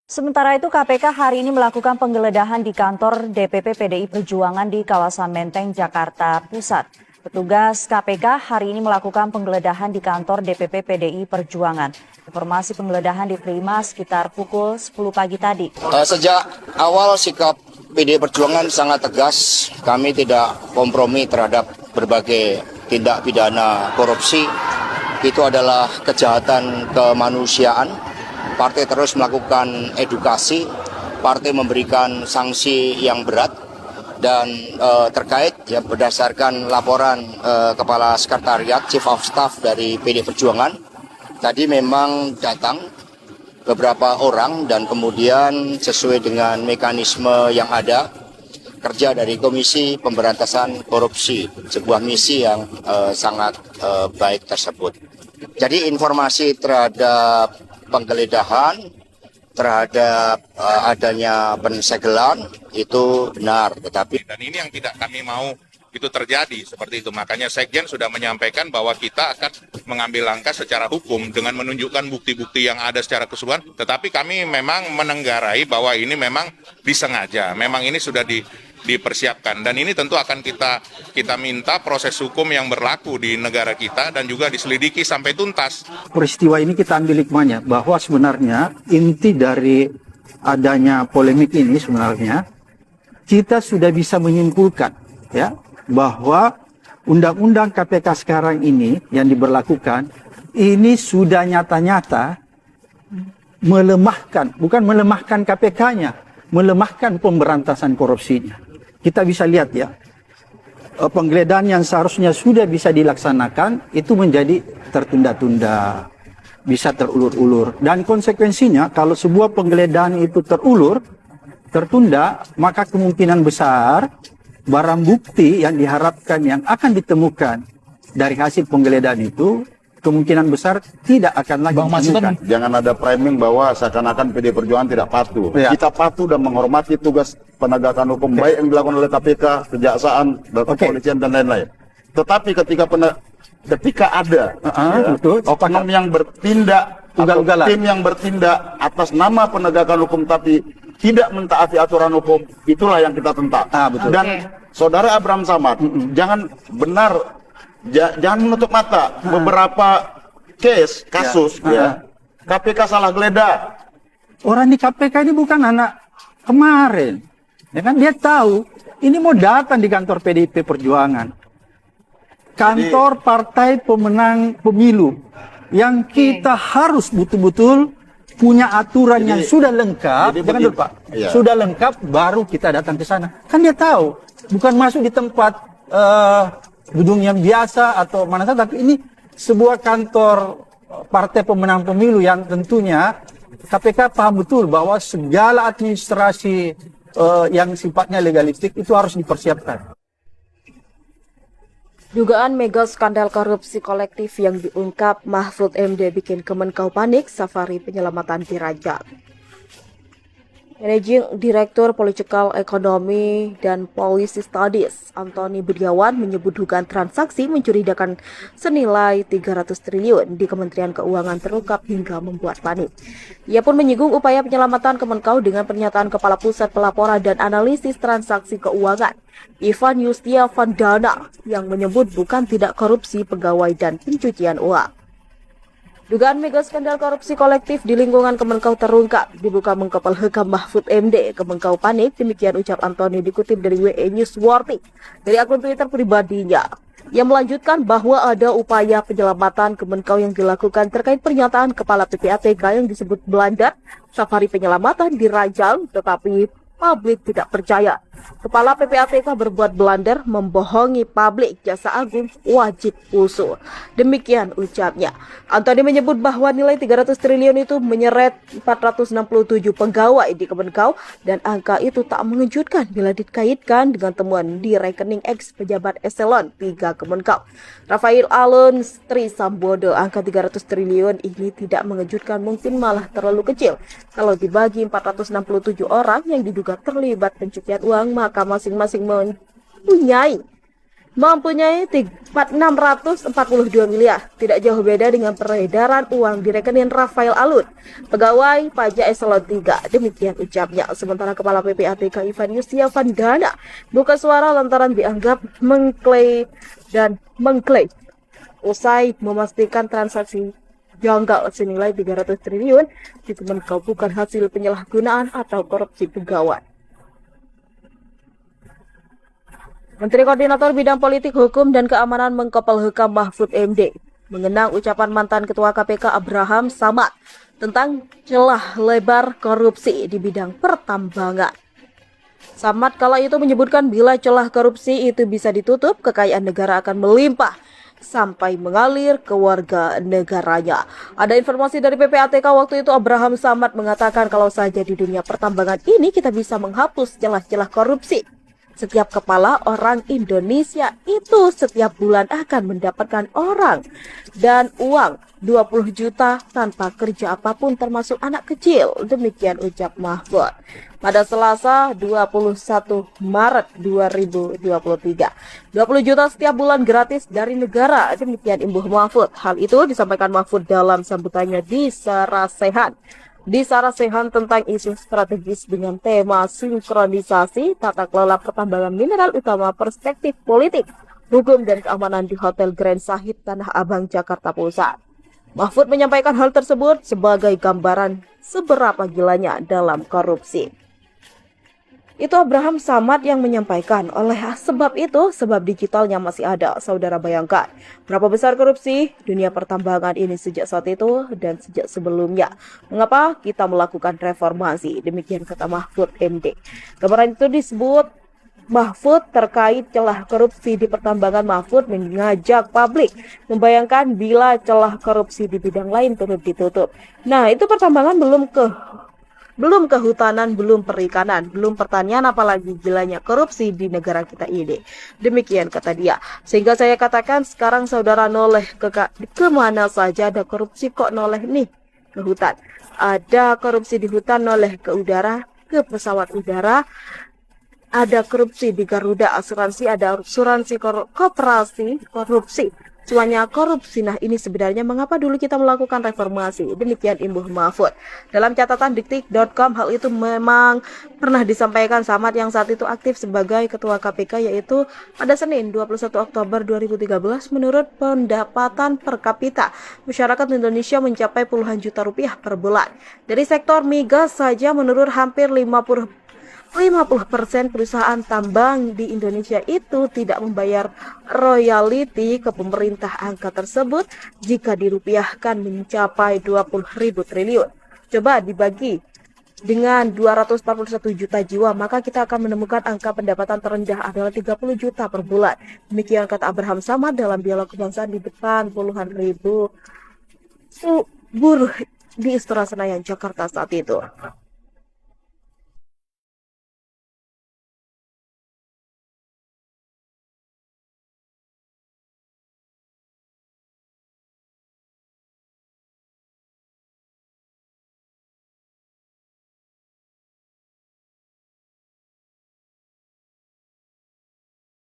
Sementara itu KPK hari ini melakukan penggeledahan di kantor DPP PDI Perjuangan di kawasan Menteng, Jakarta Pusat. Petugas KPK hari ini melakukan penggeledahan di kantor DPP PDI Perjuangan. Informasi penggeledahan diterima sekitar pukul 10 pagi tadi. Sejak awal sikap PDI Perjuangan sangat tegas. Kami tidak kompromi terhadap berbagai tindak pidana korupsi. Itu adalah kejahatan kemanusiaan. Partai terus melakukan edukasi, partai memberikan sanksi yang berat dan terkait ya berdasarkan laporan Kepala Sekretariat Chief of Staff dari PD Perjuangan, tadi memang datang beberapa orang dan kemudian sesuai dengan mekanisme yang ada, kerja dari Komisi Pemberantasan Korupsi, sebuah misi yang sangat baik tersebut. Jadi informasi terhadap penggeledahan, terhadap adanya pensegelan itu benar, tetapi dan ini yang tidak kami mau itu terjadi seperti itu. Makanya Sekjen sudah menyampaikan bahwa kita akan mengambil langkah secara hukum dengan menunjukkan bukti-bukti yang ada secara keseluruhan. Tetapi kami memang menenggarai bahwa ini memang disengaja, memang ini sudah dipersiapkan, dan ini tentu akan kita minta proses hukum yang berlaku di negara kita dan juga diselidiki sampai tuntas. Peristiwa ini kita ambil hikmahnya bahwa sebenarnya inti dari adanya polemik ini sebenarnya kita sudah bisa menyimpulkan ya bahwa undang-undang KPK sekarang ini yang diberlakukan ini sudah nyata-nyata melemahkan, bukan melemahkan KPK-nya, melemahkan pemberantasan korupsinya. Kita bisa lihat ya, penggeledahan yang seharusnya sudah bisa dilaksanakan itu menjadi tertunda-tunda, bisa terulur-ulur. Dan konsekuensinya kalau sebuah penggeledahan itu tertunda, maka kemungkinan besar barang bukti yang diharapkan yang akan ditemukan dari hasil penggeledahan itu kemungkinan besar tidak akan lagi ditemukan. Jangan ada framing bahwa seakan-akan PD Perjuangan tidak patuh. Ya. Kita patuh dan menghormati tugas penegakan hukum baik yang dilakukan oleh KPK, kejaksaan, dan kepolisian dan lain-lain. Tetapi ketika ada oknum yang bertindak atau tim yang bertindak atas nama penegakan hukum tapi tidak mentaati aturan hukum, itulah yang kita tentang. Dan Saudara Abraham Samad, jangan menutup mata beberapa kasus ya. KPK salah geledah. Orang di KPK ini bukan anak kemarin. Ya kan dia tahu ini mau datang di kantor PDIP Perjuangan. Kantor partai pemenang pemilu yang kita harus betul-betul punya aturan yang sudah lengkap. Jangan lupa, sudah lengkap baru kita datang ke sana. Kan dia tahu, bukan masuk di tempat gedung yang biasa atau mana saja, tapi ini sebuah kantor partai pemenang pemilu yang tentunya KPK paham betul bahwa segala administrasi yang sifatnya legalistik itu harus dipersiapkan. Dugaan mega skandal korupsi kolektif yang diungkap Mahfud MD bikin Kemenkau panik, safari penyelamatan dirajang. Managing Direktur Political Economy dan Policy Studies Antoni Budiawan menyebut dugaan transaksi mencurigakan senilai 300 triliun di Kementerian Keuangan terungkap hingga membuat panik. Ia pun menyinggung upaya penyelamatan Kemenkau dengan pernyataan Kepala Pusat Pelaporan dan Analisis Transaksi Keuangan Ivan Yustiavandana yang menyebut bukan tidak korupsi pegawai dan pencucian uang. Dugaan mega skandal korupsi kolektif di lingkungan Kemenkau terungkap, dibuka Mengkepal Hekam Mahfud MD, Kemenkau panik, demikian ucap Antoni dikutip dari WE Newsworthy dari akun Twitter pribadinya. Yang melanjutkan bahwa ada upaya penyelamatan Kemenkau yang dilakukan terkait pernyataan Kepala PPATK yang disebut blunder, safari penyelamatan dirajang, tetapi publik tidak percaya. Kepala PPATK berbuat blunder, membohongi publik, Jaksa Agung wajib usul. Demikian ucapnya. Antoni menyebut bahwa nilai 300 triliun itu menyeret 467 pegawai di Kemenkau dan angka itu tak mengejutkan bila dikaitkan dengan temuan di rekening ex pejabat eselon 3 Kemenkau. Rafael Alun Tri Sambodo, angka 300 triliun ini tidak mengejutkan, mungkin malah terlalu kecil. Kalau dibagi 467 orang yang diduga terlibat pencucian uang, maka masing-masing mempunyai mempunyai 642 miliar. Tidak jauh beda dengan peredaran uang di rekening Rafael Alun, pegawai pajak eselon 3. Demikian ucapnya. Sementara Kepala PPATK Ivan Yustiavandana buka suara lantaran dianggap mengklaim usai memastikan transaksi janggal senilai 300 triliun di Kemenkeu bukan hasil penyalahgunaan atau korupsi pegawai. Menteri Koordinator Bidang Politik, Hukum, dan Keamanan Menko-Polhukam Mahfud MD mengenang ucapan mantan Ketua KPK Abraham Samad tentang celah lebar korupsi di bidang pertambangan. Samad kala itu menyebutkan bila celah korupsi itu bisa ditutup, kekayaan negara akan melimpah sampai mengalir ke warga negaranya. Ada informasi dari PPATK waktu itu, Abraham Samad mengatakan kalau saja di dunia pertambangan ini kita bisa menghapus celah-celah korupsi, setiap kepala orang Indonesia itu setiap bulan akan mendapatkan orang dan uang 20 juta tanpa kerja apapun termasuk anak kecil. Demikian ucap Mahfud pada Selasa 21 Maret 2023. 20 juta setiap bulan gratis dari negara. Demikian imbuh Mahfud. Hal itu disampaikan Mahfud dalam sambutannya di Sarasehan tentang isu strategis dengan tema sinkronisasi tata kelola pertambangan mineral utama perspektif politik, hukum, dan keamanan di Hotel Grand Sahid Tanah Abang, Jakarta Pusat. Mahfud menyampaikan hal tersebut sebagai gambaran seberapa gilanya dalam korupsi. Itu Abraham Samad yang menyampaikan. Oleh sebab itu, sebab digitalnya masih ada. Saudara bayangkan, berapa besar korupsi dunia pertambangan ini sejak saat itu dan sejak sebelumnya. Mengapa kita melakukan reformasi? Demikian kata Mahfud MD. Gambaran itu disebut Mahfud terkait celah korupsi di pertambangan. Mahfud mengajak publik membayangkan bila celah korupsi di bidang lain turut ditutup. Nah, itu pertambangan belum kehutanan, belum perikanan, belum pertanian, apalagi gilanya korupsi di negara kita ini. Demikian kata dia. Sehingga saya katakan sekarang saudara noleh ke mana saja ada korupsi, kok noleh nih ke hutan. Ada korupsi di hutan, noleh ke udara, ke pesawat udara. Ada korupsi di Garuda Asuransi, ada asuransi koperasi korupsi. Semuanya korupsi. Nah, ini sebenarnya mengapa dulu kita melakukan reformasi. Demikian imbuh Mahfud. Dalam catatan detik.com, hal itu memang pernah disampaikan Samad yang saat itu aktif sebagai Ketua KPK, yaitu pada Senin 21 Oktober 2013. Menurut pendapatan per kapita, masyarakat Indonesia mencapai puluhan juta rupiah per bulan. Dari sektor migas saja menurut hampir 50% perusahaan tambang di Indonesia itu tidak membayar royalti ke pemerintah. Angka tersebut jika dirupiahkan mencapai 20.000 triliun. Coba dibagi dengan 241 juta jiwa, maka kita akan menemukan angka pendapatan terendah adalah 30 juta per bulan. Demikian kata Abraham Samad dalam dialog kebangsaan di depan puluhan ribu buruh di Istora Senayan, Jakarta saat itu.